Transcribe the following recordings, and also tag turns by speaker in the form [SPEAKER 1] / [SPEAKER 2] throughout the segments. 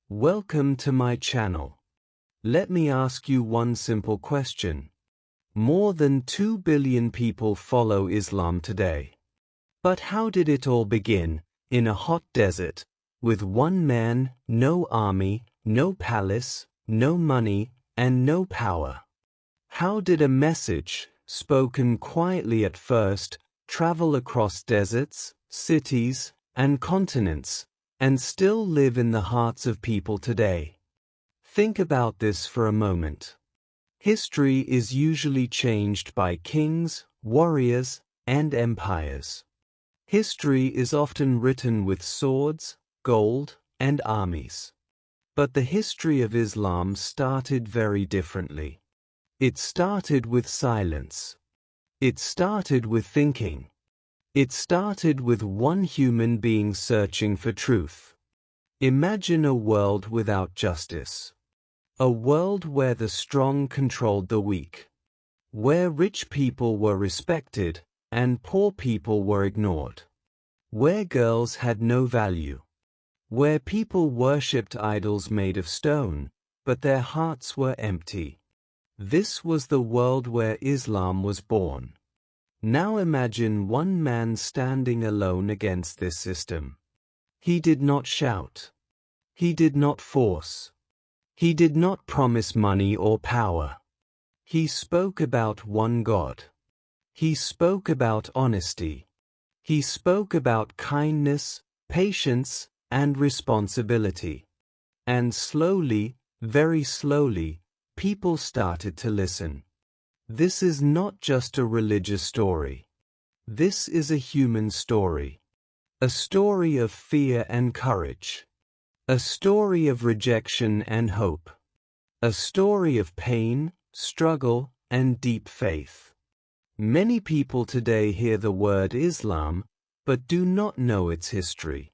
[SPEAKER 1] Welcome to my channel. Let me ask you one simple question. More than 2 billion people follow Islam today. But how did it all begin, in a hot desert, with one man, no army, no palace, no money, and no power? How did a message, spoken quietly at first, travel across deserts, cities, and continents, and still live in the hearts of people today? Think about this for a moment. History is usually changed by kings, warriors, and empires. History is often written with swords, gold, and armies. But the history of Islam started very differently. It started with silence. It started with thinking. It started with one human being searching for truth. Imagine a world without justice. A world where the strong controlled the weak. Where rich people were respected and poor people were ignored. Where girls had no value. Where people worshipped idols made of stone, but their hearts were empty. This was the world where Islam was born. Now imagine one man standing alone against this system. He did not shout. He did not force. He did not promise money or power. He spoke about one God. He spoke about honesty. He spoke about kindness, patience, and responsibility. And slowly, very slowly, people started to listen. This is not just a religious story. This is a human story. A story of fear and courage. A story of rejection and hope. A story of pain, struggle, and deep faith. Many people today hear the word Islam, but do not know its history.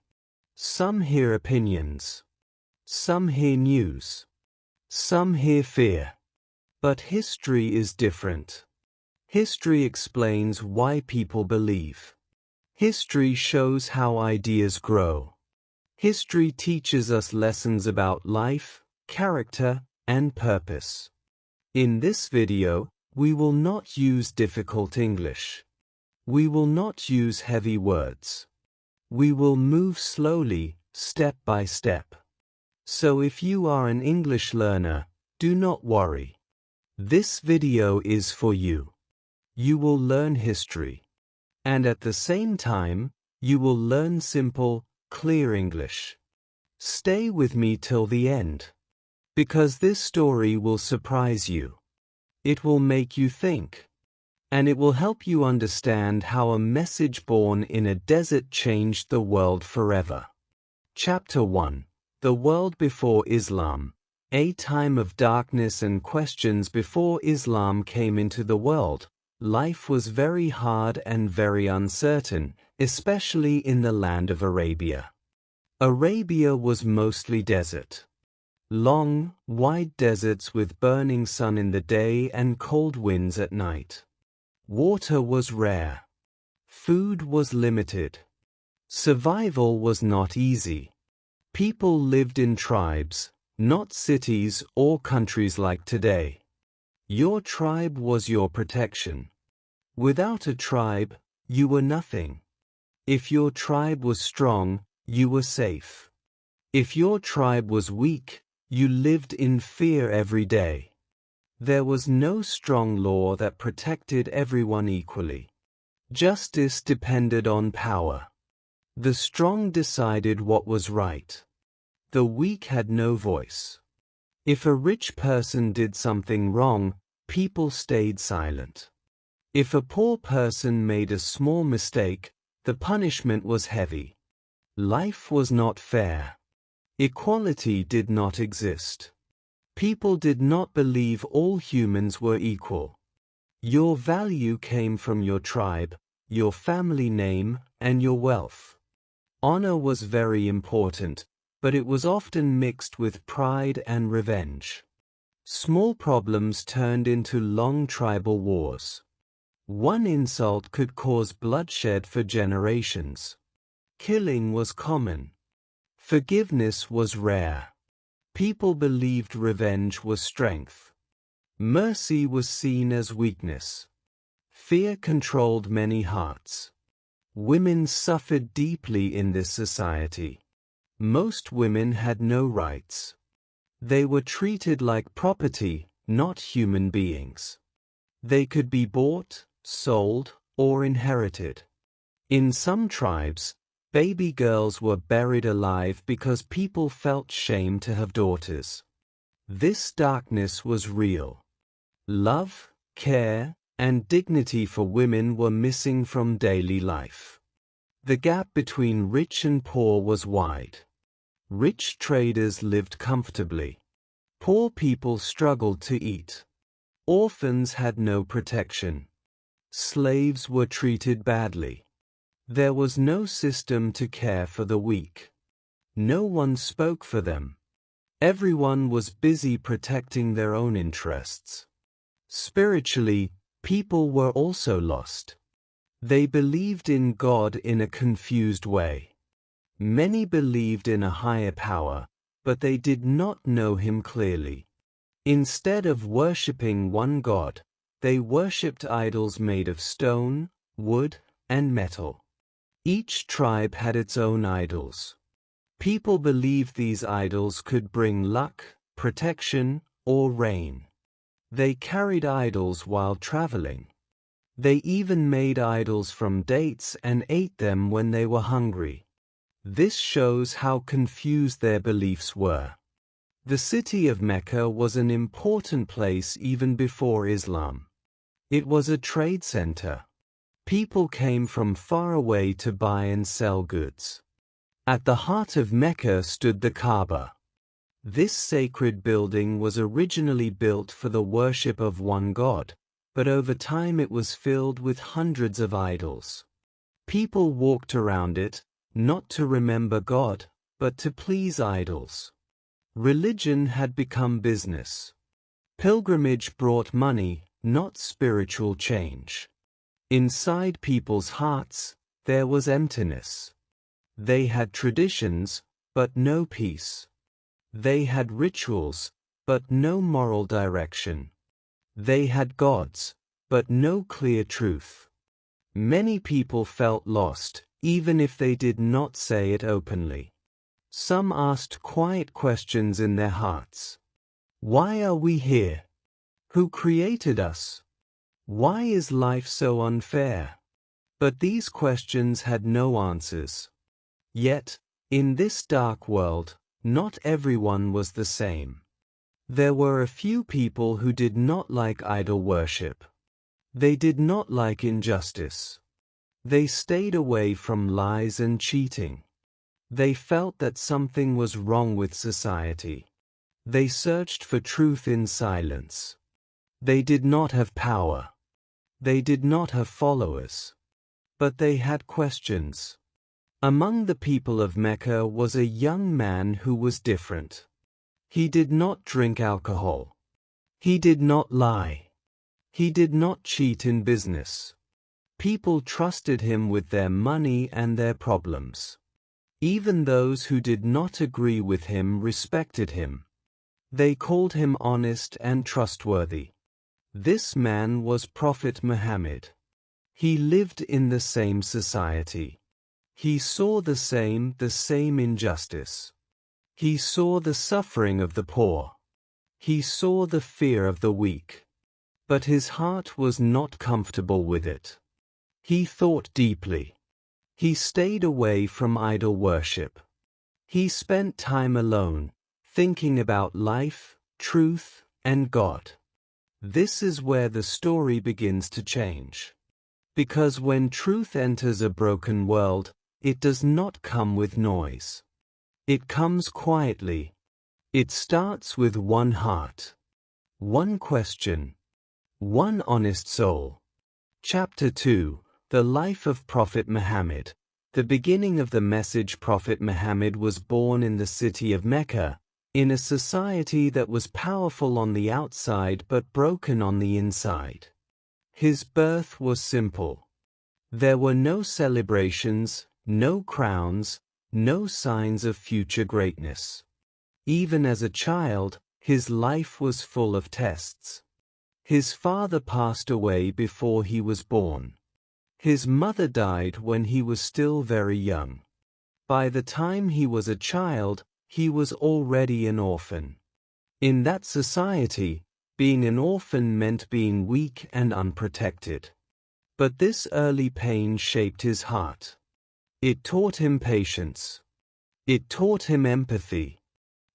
[SPEAKER 1] Some hear opinions. Some hear news. Some hear fear. But history is different. History explains why people believe. History shows how ideas grow. History teaches us lessons about life, character, and purpose. In this video, we will not use difficult English. We will not use heavy words. We will move slowly, step by step. So if you are an English learner, do not worry. This video is for you. You will learn history. And at the same time, you will learn simple, clear English. Stay with me till the end. Because this story will surprise you. It will make you think. And it will help you understand how a message born in a desert changed the world forever. Chapter 1. The World Before Islam. A time of darkness and questions before Islam came into the world. Life was very hard and very uncertain, especially in the land of Arabia. Arabia was mostly desert. Long, wide deserts with burning sun in the day and cold winds at night. Water was rare. Food was limited. Survival was not easy. People lived in tribes, not cities or countries like today. Your tribe was your protection. Without a tribe, you were nothing. If your tribe was strong, you were safe. If your tribe was weak, you lived in fear every day. There was no strong law that protected everyone equally. Justice depended on power. The strong decided what was right. The weak had no voice. If a rich person did something wrong, people stayed silent. If a poor person made a small mistake, the punishment was heavy. Life was not fair. Equality did not exist. People did not believe all humans were equal. Your value came from your tribe, your family name, and your wealth. Honor was very important, but it was often mixed with pride and revenge. Small problems turned into long tribal wars. One insult could cause bloodshed for generations. Killing was common. Forgiveness was rare. People believed revenge was strength. Mercy was seen as weakness. Fear controlled many hearts. Women suffered deeply in this society. Most women had no rights. They were treated like property, not human beings. They could be bought, sold, or inherited. In some tribes, baby girls were buried alive because people felt shame to have daughters. This darkness was real. Love, care, and dignity for women were missing from daily life. The gap between rich and poor was wide. Rich traders lived comfortably. Poor people struggled to eat. Orphans had no protection. Slaves were treated badly. There was no system to care for the weak. No one spoke for them. Everyone was busy protecting their own interests. Spiritually, people were also lost. They believed in God in a confused way. Many believed in a higher power, but they did not know Him clearly. Instead of worshipping one God, they worshipped idols made of stone, wood, and metal. Each tribe had its own idols. People believed these idols could bring luck, protection, or rain. They carried idols while traveling. They even made idols from dates and ate them when they were hungry. This shows how confused their beliefs were. The city of Mecca was an important place even before Islam. It was a trade center. People came from far away to buy and sell goods. At the heart of Mecca stood the Kaaba. This sacred building was originally built for the worship of one God, but over time it was filled with hundreds of idols. People walked around it, not to remember God, but to please idols. Religion had become business. Pilgrimage brought money, not spiritual change. Inside people's hearts, there was emptiness. They had traditions, but no peace. They had rituals, but no moral direction. They had gods, but no clear truth. Many people felt lost, even if they did not say it openly. Some asked quiet questions in their hearts. Why are we here? Who created us? Why is life so unfair? But these questions had no answers. Yet, in this dark world, not everyone was the same. There were a few people who did not like idol worship. They did not like injustice. They stayed away from lies and cheating. They felt that something was wrong with society. They searched for truth in silence. They did not have power. They did not have followers. But they had questions. Among the people of Mecca was a young man who was different. He did not drink alcohol. He did not lie. He did not cheat in business. People trusted him with their money and their problems. Even those who did not agree with him respected him. They called him honest and trustworthy. This man was Prophet Muhammad. He lived in the same society. He saw the same injustice. He saw the suffering of the poor. He saw the fear of the weak. But his heart was not comfortable with it. He thought deeply. He stayed away from idol worship. He spent time alone, thinking about life, truth, and God. This is where the story begins to change. Because when truth enters a broken world, it does not come with noise. It comes quietly. It starts with one heart, one question, one honest soul. Chapter 2: The Life of Prophet Muhammad. The beginning of the message. Prophet Muhammad was born in the city of Mecca, in a society that was powerful on the outside but broken on the inside. His birth was simple. There were no celebrations, no crowns, no signs of future greatness. Even as a child, his life was full of tests. His father passed away before he was born. His mother died when he was still very young. By the time he was a child, he was already an orphan. In that society, being an orphan meant being weak and unprotected. But this early pain shaped his heart. It taught him patience. It taught him empathy.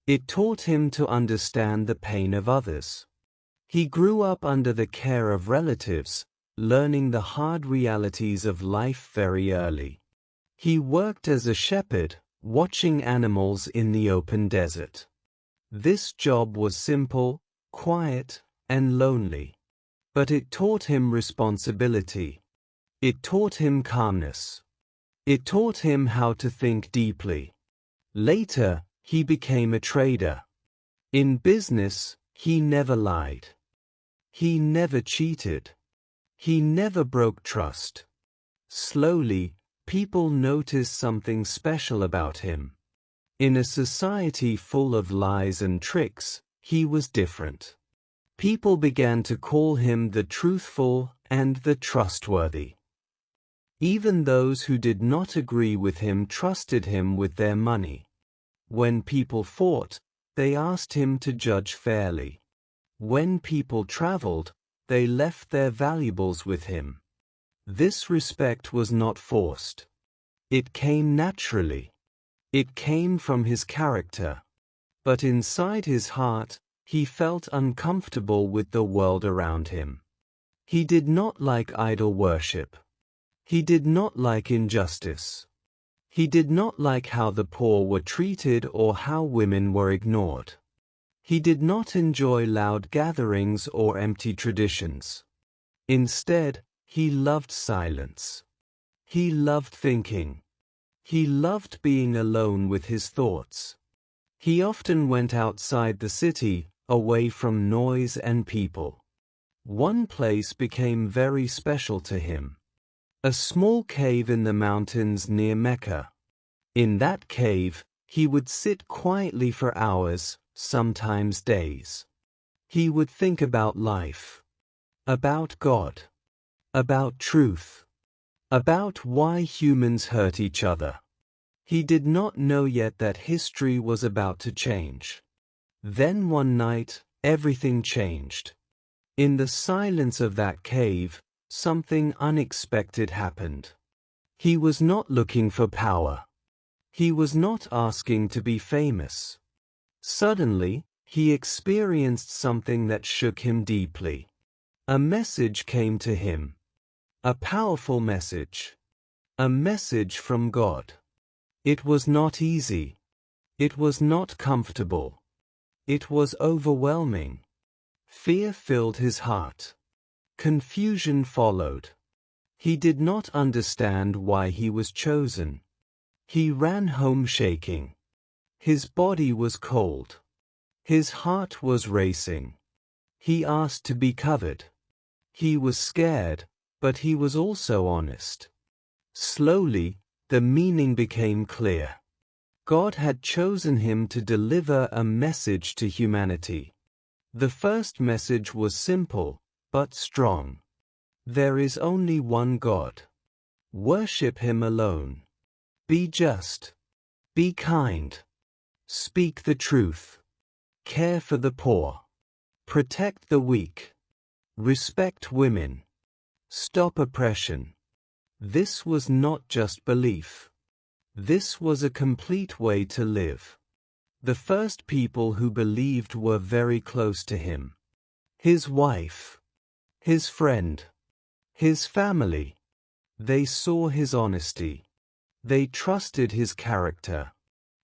[SPEAKER 1] It taught him to understand the pain of others. He grew up under the care of relatives, learning the hard realities of life very early. He worked as a shepherd, watching animals in the open desert. This job was simple, quiet, and lonely. But it taught him responsibility. It taught him calmness. It taught him how to think deeply. Later, he became a trader. In business, he never lied. He never cheated. He never broke trust. Slowly, people noticed something special about him. In a society full of lies and tricks, he was different. People began to call him the truthful and the trustworthy. Even those who did not agree with him trusted him with their money. When people fought, they asked him to judge fairly. When people traveled, they left their valuables with him. This respect was not forced. It came naturally. It came from his character. But inside his heart, he felt uncomfortable with the world around him. He did not like idol worship. He did not like injustice. He did not like how the poor were treated or how women were ignored. He did not enjoy loud gatherings or empty traditions. Instead, he loved silence. He loved thinking. He loved being alone with his thoughts. He often went outside the city, away from noise and people. One place became very special to him. A small cave in the mountains near Mecca. In that cave, he would sit quietly for hours, sometimes days. He would think about life, about God, about truth, about why humans hurt each other. He did not know yet that history was about to change. Then one night, everything changed. In the silence of that cave, something unexpected happened. He was not looking for power. He was not asking to be famous. Suddenly, he experienced something that shook him deeply. A message came to him. A powerful message. A message from God. It was not easy. It was not comfortable. It was overwhelming. Fear filled his heart. Confusion followed. He did not understand why he was chosen. He ran home shaking. His body was cold. His heart was racing. He asked to be covered. He was scared, but he was also honest. Slowly, the meaning became clear. God had chosen him to deliver a message to humanity. The first message was simple, but strong. There is only one God. Worship Him alone. Be just. Be kind. Speak the truth. Care for the poor. Protect the weak. Respect women. Stop oppression. This was not just belief. This was a complete way to live. The first people who believed were very close to him. His wife. His friend. His family. They saw his honesty. They trusted his character.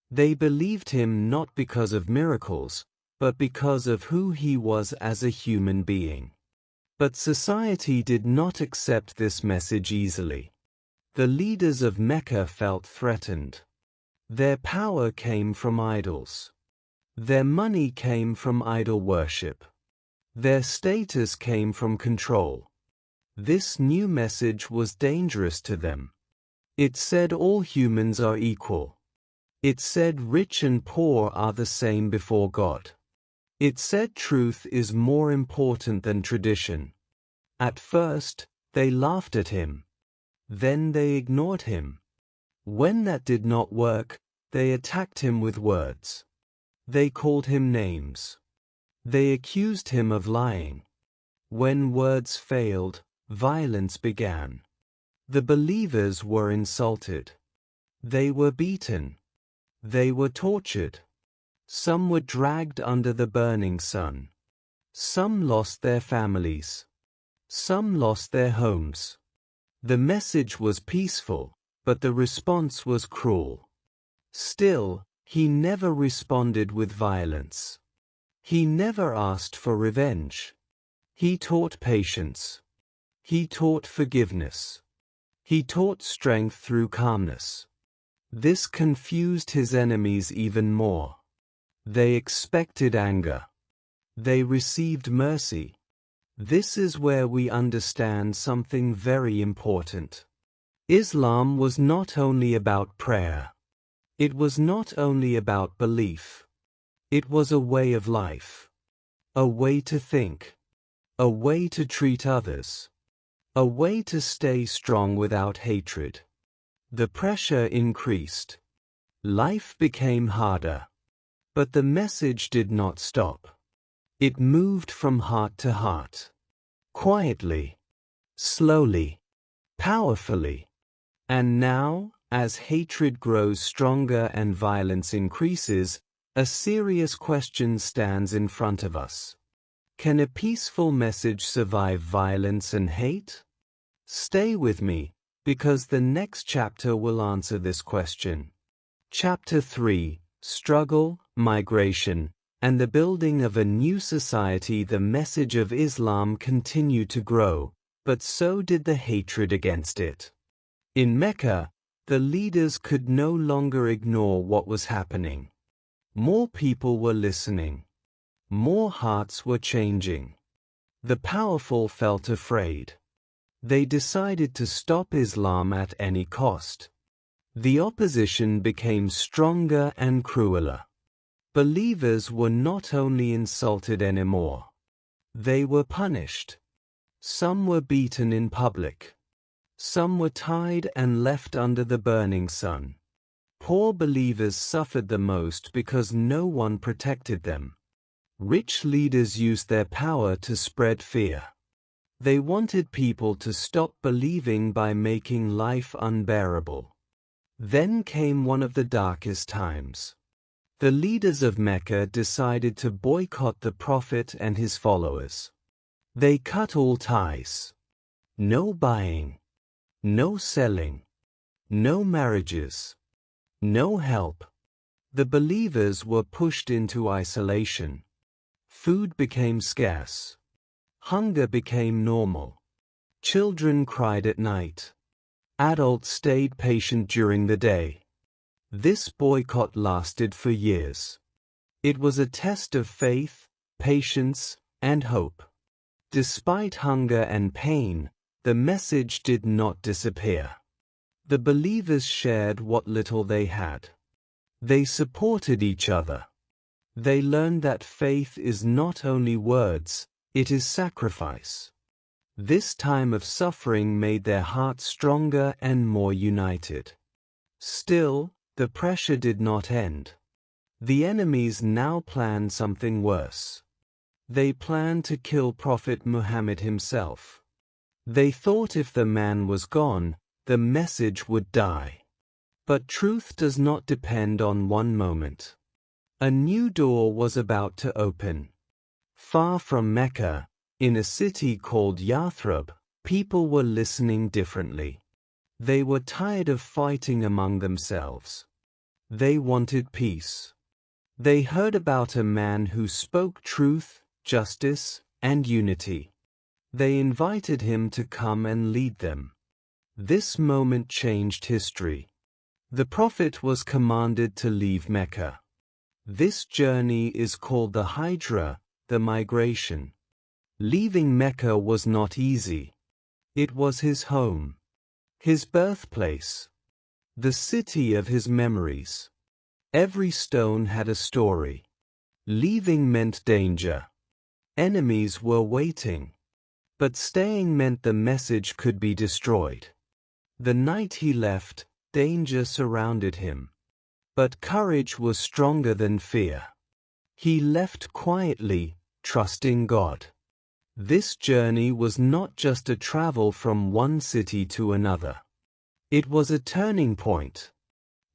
[SPEAKER 1] They believed him not because of miracles, but because of who he was as a human being. But society did not accept this message easily. The leaders of Mecca felt threatened. Their power came from idols. Their money came from idol worship. Their status came from control. This new message was dangerous to them. It said all humans are equal. It said rich and poor are the same before God. It said truth is more important than tradition. At first, they laughed at him. Then they ignored him. When that did not work, they attacked him with words. They called him names. They accused him of lying. When words failed, violence began. The believers were insulted. They were beaten. They were tortured. Some were dragged under the burning sun. Some lost their families. Some lost their homes. The message was peaceful, but the response was cruel. Still, he never responded with violence. He never asked for revenge. He taught patience. He taught forgiveness. He taught strength through calmness. This confused his enemies even more. They expected anger. They received mercy. This is where we understand something very important. Islam was not only about prayer. It was not only about belief. It was a way of life. A way to think. A way to treat others. A way to stay strong without hatred. The pressure increased. Life became harder. But the message did not stop. It moved from heart to heart. Quietly. Slowly. Powerfully. And now, as hatred grows stronger and violence increases, a serious question stands in front of us. Can a peaceful message survive violence and hate? Stay with me, because the next chapter will answer this question. Chapter 3, Struggle, Migration, and the Building of a New Society. The message of Islam continued to grow, but so did the hatred against it. In Mecca, the leaders could no longer ignore what was happening. More people were listening. More hearts were changing. The powerful felt afraid. They decided to stop Islam at any cost. The opposition became stronger and crueler. Believers were not only insulted anymore. They were punished. Some were beaten in public. Some were tied and left under the burning sun. Poor believers suffered the most because no one protected them. Rich leaders used their power to spread fear. They wanted people to stop believing by making life unbearable. Then came one of the darkest times. The leaders of Mecca decided to boycott the Prophet and his followers. They cut all ties. No buying. No selling. No marriages. No help. The believers were pushed into isolation. Food became scarce. Hunger became normal. Children cried at night. Adults stayed patient during the day. This boycott lasted for years. It was a test of faith, patience, and hope. Despite hunger and pain, the message did not disappear. The believers shared what little they had. They supported each other. They learned that faith is not only words, it is sacrifice. This time of suffering made their hearts stronger and more united. Still, the pressure did not end. The enemies now planned something worse. They planned to kill Prophet Muhammad himself. They thought if the man was gone, the message would die. But truth does not depend on one moment. A new door was about to open. Far from Mecca, in a city called Yathrib, people were listening differently. They were tired of fighting among themselves. They wanted peace. They heard about a man who spoke truth, justice, and unity. They invited him to come and lead them. This moment changed history. The Prophet was commanded to leave Mecca. This journey is called the Hijra, the migration. Leaving Mecca was not easy. It was his home, his birthplace, the city of his memories. Every stone had a story. Leaving meant danger. Enemies were waiting. But staying meant the message could be destroyed. The night he left, danger surrounded him. But courage was stronger than fear. He left quietly, trusting God. This journey was not just a travel from one city to another. It was a turning point.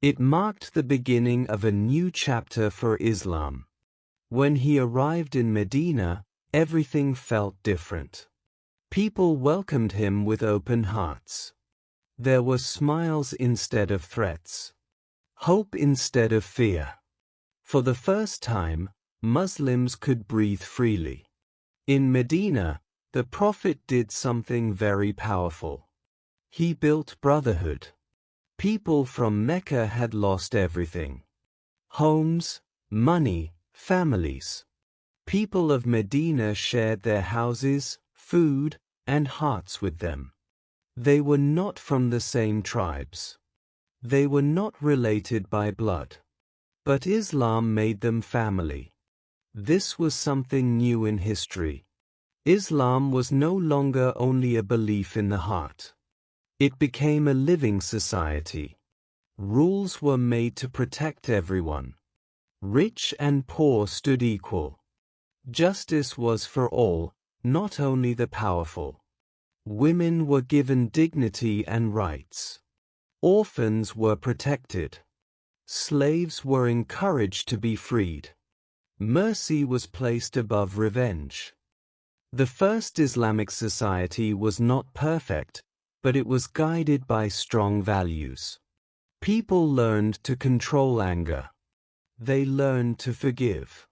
[SPEAKER 1] It marked the beginning of a new chapter for Islam. When he arrived in Medina, everything felt different. People welcomed him with open hearts. There were smiles instead of threats. Hope instead of fear. For the first time, Muslims could breathe freely. In Medina, the Prophet did something very powerful. He built brotherhood. People from Mecca had lost everything. Homes, money, families. People of Medina shared their houses, food, and hearts with them. They were not from the same tribes. They were not related by blood. But Islam made them family. This was something new in history. Islam was no longer only a belief in the heart. It became a living society. Rules were made to protect everyone. Rich and poor stood equal. Justice was for all, not only the powerful. Women were given dignity and rights. Orphans were protected. Slaves were encouraged to be freed. Mercy was placed above revenge. The first Islamic society was not perfect, but it was guided by strong values. People learned to control anger. They learned to forgive.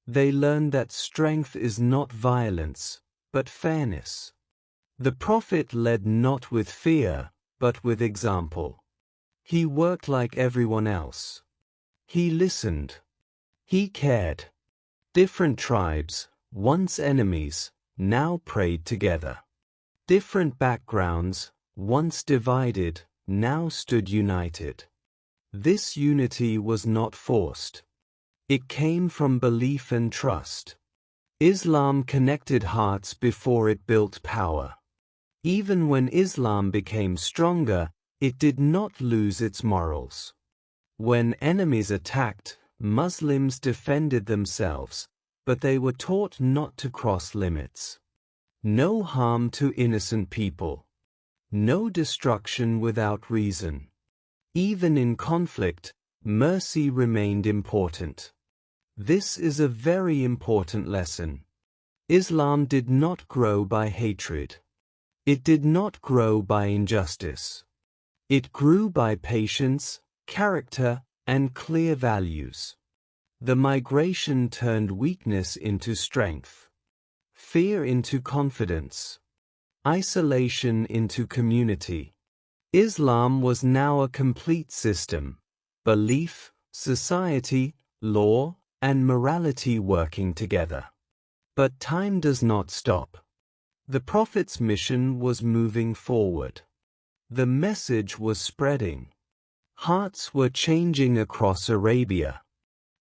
[SPEAKER 1] They learned that strength is not violence, but fairness. The Prophet led not with fear, but with example. He worked like everyone else. He listened. He cared. Different tribes, once enemies, now prayed together. Different backgrounds, once divided, now stood united. This unity was not forced. It came from belief and trust. Islam connected hearts before it built power. Even when Islam became stronger, it did not lose its morals. When enemies attacked, Muslims defended themselves, but they were taught not to cross limits. No harm to innocent people. No destruction without reason. Even in conflict, mercy remained important. This is a very important lesson. Islam did not grow by hatred. It did not grow by injustice. It grew by patience, character, and clear values. The migration turned weakness into strength, fear into confidence, isolation into community. Islam was now a complete system, belief, society, law, and morality working together. But time does not stop. The Prophet's mission was moving forward. The message was spreading. Hearts were changing across Arabia.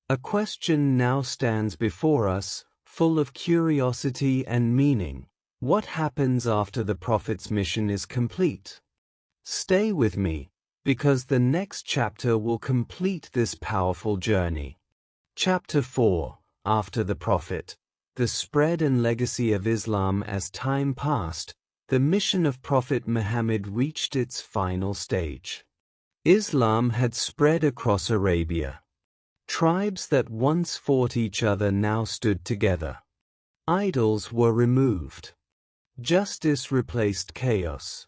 [SPEAKER 1] A question now stands before us, full of curiosity and meaning. What happens after the Prophet's mission is complete? Stay with me, because the next chapter will complete this powerful journey. Chapter 4, After the Prophet. The spread and legacy of Islam. As time passed, the mission of Prophet Muhammad reached its final stage. Islam had spread across Arabia. Tribes that once fought each other now stood together. Idols were removed. Justice replaced chaos.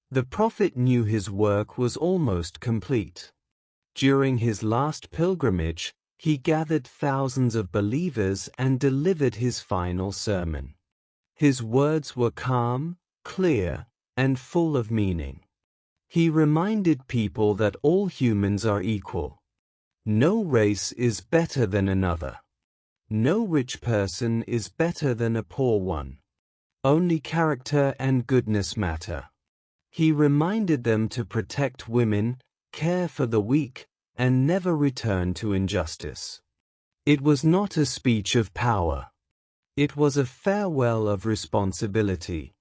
[SPEAKER 1] The Prophet knew his work was almost complete. During his last pilgrimage, he gathered thousands of believers and delivered his final sermon. His words were calm, clear, and full of meaning. He reminded people that all humans are equal. No race is better than another. No rich person is better than a poor one. Only character and goodness matter. He reminded them to protect women, care for the weak, and never return to injustice. It was not a speech of power. It was a farewell of responsibility.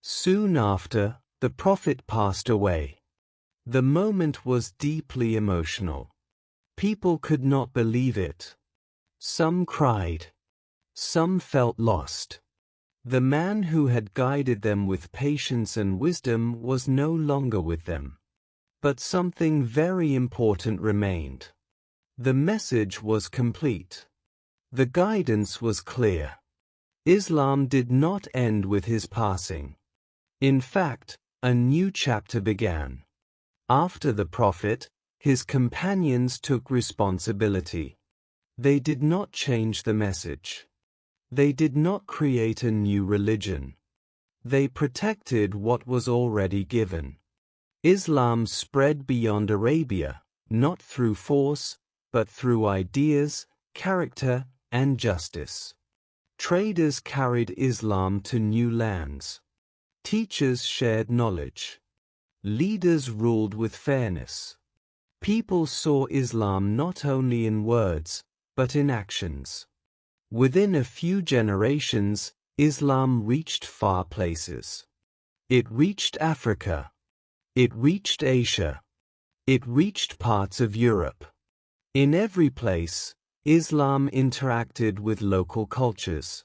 [SPEAKER 1] Soon after, the Prophet passed away. The moment was deeply emotional. People could not believe it. Some cried. Some felt lost. The man who had guided them with patience and wisdom was no longer with them. But something very important remained. The message was complete. The guidance was clear. Islam did not end with his passing. In fact, a new chapter began. After the Prophet, his companions took responsibility. They did not change the message. They did not create a new religion. They protected what was already given. Islam spread beyond Arabia, not through force, but through ideas, character, and justice. Traders carried Islam to new lands. Teachers shared knowledge. Leaders ruled with fairness. People saw Islam not only in words, but in actions. Within a few generations, Islam reached far places. It reached Africa. It reached Asia. It reached parts of Europe. In every place, Islam interacted with local cultures.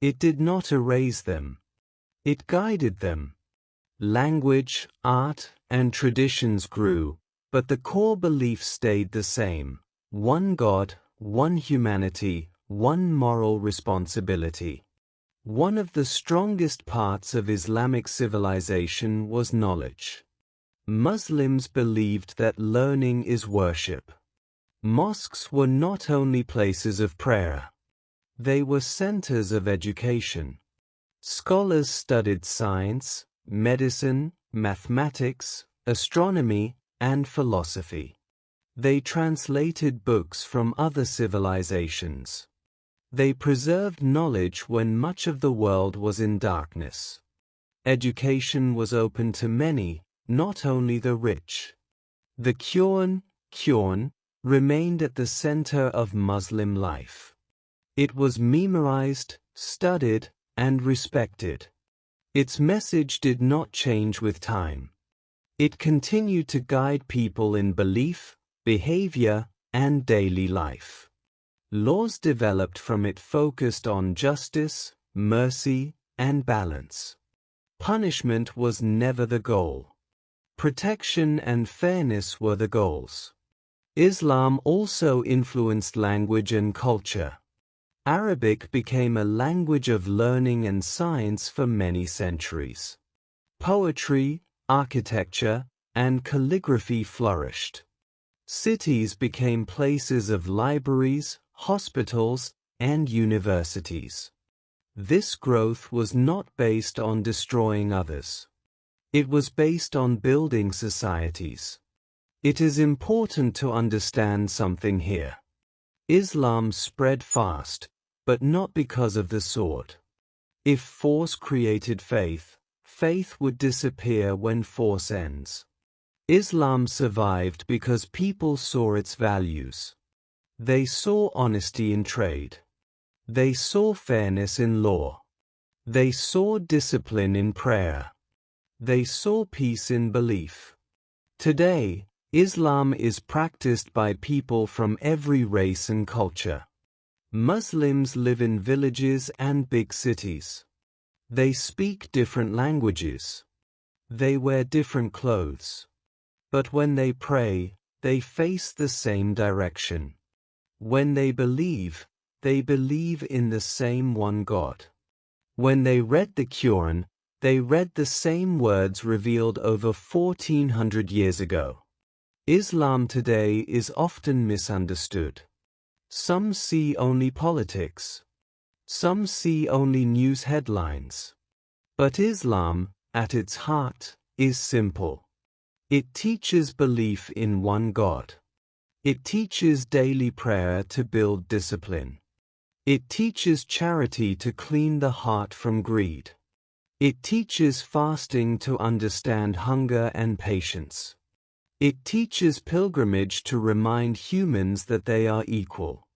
[SPEAKER 1] It did not erase them. It guided them. Language, art, and traditions grew, but the core belief stayed the same: one God, one humanity, one moral responsibility. One of the strongest parts of Islamic civilization was knowledge. Muslims believed that learning is worship. Mosques were not only places of prayer. They were centers of education. Scholars studied science, medicine, mathematics, astronomy, and philosophy. They translated books from other civilizations. They preserved knowledge when much of the world was in darkness. Education was open to many, not only the rich. The Quran remained at the center of Muslim life. It was memorized, studied, and respected. Its message did not change with time. It continued to guide people in belief, behavior, and daily life. Laws developed from it focused on justice, mercy, and balance. Punishment was never the goal. Protection and fairness were the goals. Islam also influenced language and culture. Arabic became a language of learning and science for many centuries. Poetry, architecture, and calligraphy flourished. Cities became places of libraries, hospitals, and universities. This growth was not based on destroying others. It was based on building societies. It is important to understand something here. Islam spread fast, but not because of the sword. If force created faith, faith would disappear when force ends. Islam survived because people saw its values. They saw honesty in trade. They saw fairness in law. They saw discipline in prayer. They saw peace in belief. Today, Islam is practiced by people from every race and culture. Muslims live in villages and big cities. They speak different languages. They wear different clothes. But when they pray, they face the same direction. When they believe in the same one God. When they read the Quran, they read the same words revealed over 1400 years ago. Islam today is often misunderstood. Some see only politics. Some see only news headlines. But Islam, at its heart, is simple. It teaches belief in one God. It teaches daily prayer to build discipline. It teaches charity to clean the heart from greed. It teaches fasting to understand hunger and patience. It teaches pilgrimage to remind humans that they are equal.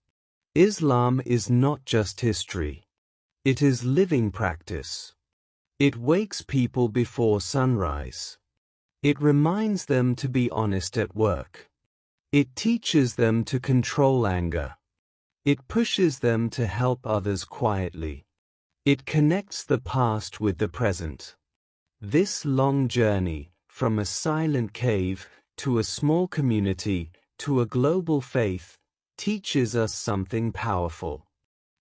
[SPEAKER 1] Islam is not just history. It is living practice. It wakes people before sunrise. It reminds them to be honest at work. It teaches them to control anger. It pushes them to help others quietly. It connects the past with the present. This long journey, from a silent cave, to a small community, to a global faith, teaches us something powerful.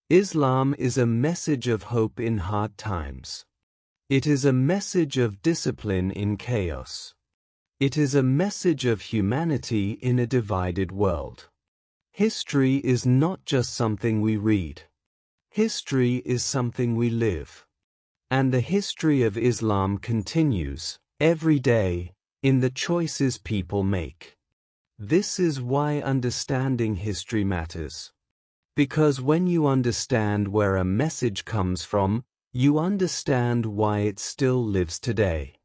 [SPEAKER 1] Islam is a message of hope in hard times. It is a message of discipline in chaos. It is a message of humanity in a divided world. History is not just something we read. History is something we live. And the history of Islam continues, every day, in the choices people make. This is why understanding history matters. Because when you understand where a message comes from, you understand why it still lives today.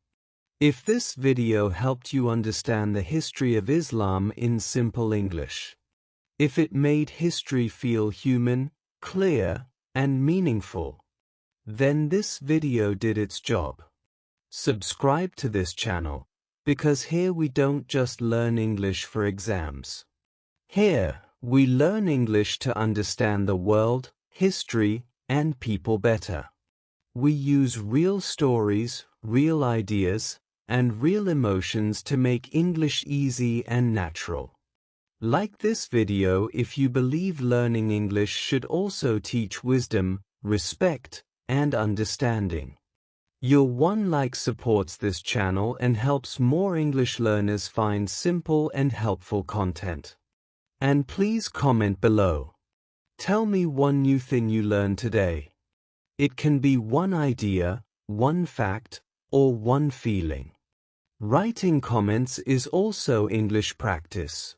[SPEAKER 1] If this video helped you understand the history of Islam in simple English, if it made history feel human, clear, and meaningful, then this video did its job. Subscribe to this channel, because here we don't just learn English for exams. Here, we learn English to understand the world, history, and people better. We use real stories, real ideas, and real emotions to make English easy and natural. Like this video if you believe learning English should also teach wisdom, respect, and understanding. Your one like supports this channel and helps more English learners find simple and helpful content. And please comment below. Tell me one new thing you learned today. It can be one idea, one fact, or one feeling. Writing comments is also English practice.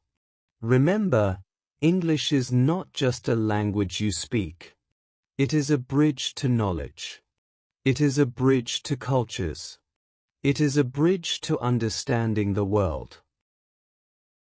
[SPEAKER 1] Remember, English is not just a language you speak. It is a bridge to knowledge. It is a bridge to cultures. It is a bridge to understanding the world.